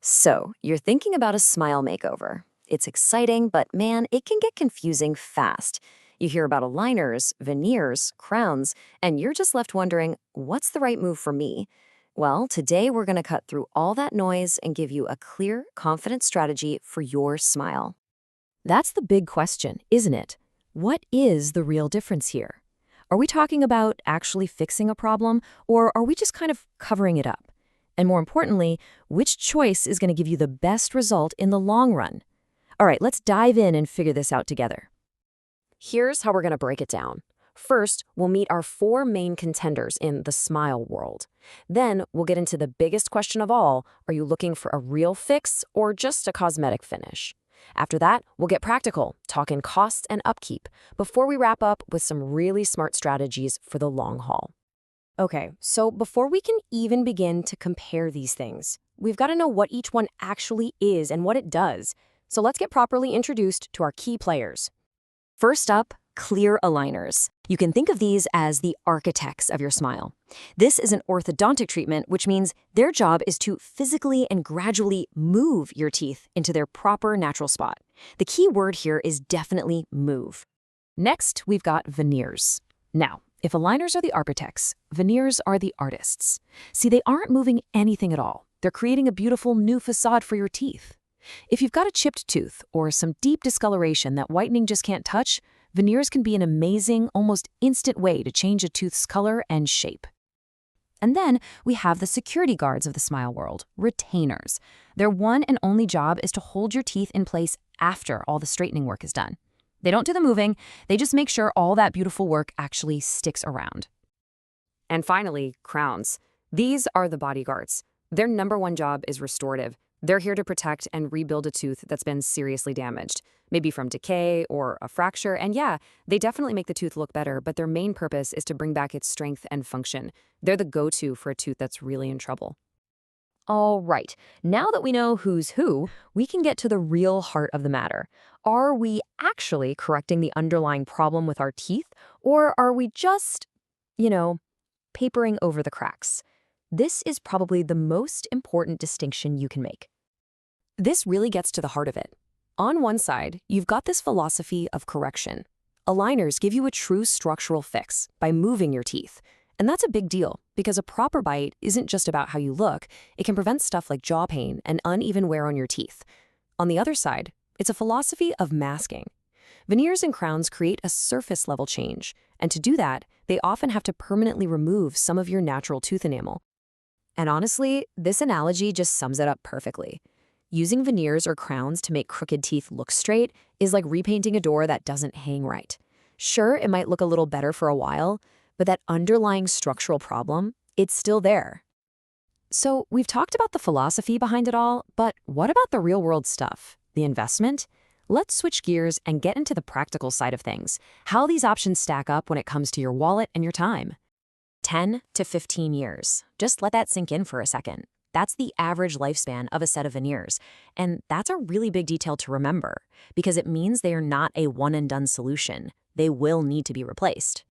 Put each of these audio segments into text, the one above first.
So, you're thinking about a smile makeover. It's exciting, but man, it can get confusing fast. You hear about aligners, veneers, crowns, and you're just left wondering, what's the right move for me? Well, today we're going to cut through all that noise and give you a clear, confident strategy for your smile. That's the big question, isn't it? What is the real difference here? Are we talking about actually fixing a problem, or are we just kind of covering it up? And more importantly, which choice is going to give you the best result in the long run? All right, let's dive in and figure this out together. Here's how we're going to break it down. First, we'll meet our four main contenders in the smile world. Then, we'll get into the biggest question of all, are you looking for a real fix or just a cosmetic finish? After that, we'll get practical, talking cost and upkeep, before we wrap up with some really smart strategies for the long haul. Okay, so before we can even begin to compare these things, we've got to know what each one actually is and what it does. So let's get properly introduced to our key players. First up, clear aligners. You can think of these as the architects of your smile. This is an orthodontic treatment, which means their job is to physically and gradually move your teeth into their proper natural spot. The key word here is definitely move. Next, we've got veneers. Now, if aligners are the architects, veneers are the artists. See, they aren't moving anything at all. They're creating a beautiful new facade for your teeth. If you've got a chipped tooth or some deep discoloration that whitening just can't touch, veneers can be an amazing, almost instant way to change a tooth's color and shape. And then we have the security guards of the smile world, retainers. Their one and only job is to hold your teeth in place after all the straightening work is done. They don't do the moving, they just make sure all that beautiful work actually sticks around. And finally, crowns. These are the bodyguards. Their number one job is restorative. They're here to protect and rebuild a tooth that's been seriously damaged, maybe from decay or a fracture. And yeah, they definitely make the tooth look better, but their main purpose is to bring back its strength and function. They're the go-to for a tooth that's really in trouble. All right, now that we know who's who, we can get to the real heart of the matter. Are we actually correcting the underlying problem with our teeth, or are we just, papering over the cracks? This is probably the most important distinction you can make. This really gets to the heart of it. On one side, you've got this philosophy of correction. Aligners give you a true structural fix by moving your teeth. And that's a big deal, because a proper bite isn't just about how you look, it can prevent stuff like jaw pain and uneven wear on your teeth. On the other side, it's a philosophy of masking. Veneers and crowns create a surface-level change, and to do that, they often have to permanently remove some of your natural tooth enamel. And honestly, this analogy just sums it up perfectly. Using veneers or crowns to make crooked teeth look straight is like repainting a door that doesn't hang right. Sure, it might look a little better for a while, but that underlying structural problem, it's still there. So we've talked about the philosophy behind it all, but what about the real-world stuff? The investment? Let's switch gears and get into the practical side of things, how these options stack up when it comes to your wallet and your time. 10 to 15 years. Just let that sink in for a second. That's the average lifespan of a set of veneers, and that's a really big detail to remember, because it means they are not a one-and-done solution. They will need to be replaced.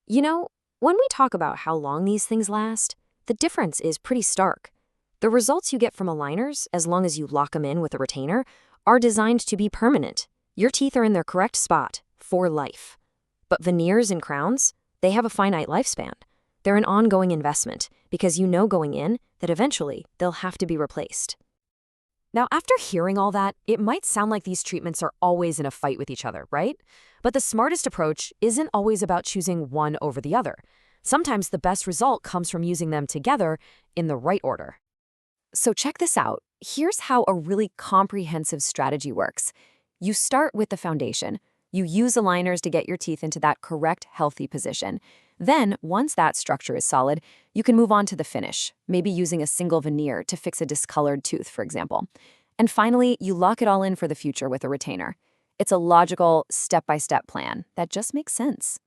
When we talk about how long these things last, the difference is pretty stark. The results you get from aligners, as long as you lock them in with a retainer, are designed to be permanent. Your teeth are in their correct spot for life. But veneers and crowns, they have a finite lifespan. They're an ongoing investment, because you know going in that eventually they'll have to be replaced. Now, after hearing all that, it might sound like these treatments are always in a fight with each other, right? But the smartest approach isn't always about choosing one over the other. Sometimes the best result comes from using them together in the right order. So check this out. Here's how a really comprehensive strategy works. You start with the foundation. You use aligners to get your teeth into that correct, healthy position. Then, once that structure is solid, you can move on to the finish, maybe using a single veneer to fix a discolored tooth, for example. And finally, you lock it all in for the future with a retainer. It's a logical, step-by-step plan that just makes sense.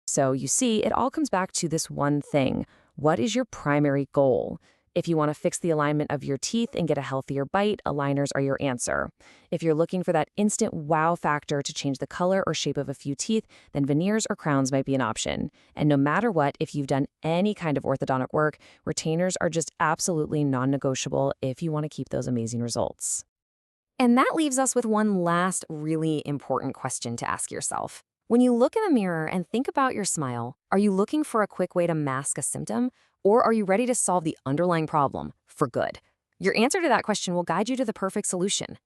So you see, it all comes back to this one thing. What is your primary goal? If you want to fix the alignment of your teeth and get a healthier bite, aligners are your answer. If you're looking for that instant wow factor to change the color or shape of a few teeth, then veneers or crowns might be an option. And no matter what, if you've done any kind of orthodontic work, retainers are just absolutely non-negotiable if you want to keep those amazing results. And that leaves us with one last really important question to ask yourself. When you look in the mirror and think about your smile, are you looking for a quick way to mask a symptom, or are you ready to solve the underlying problem for good? Your answer to that question will guide you to the perfect solution.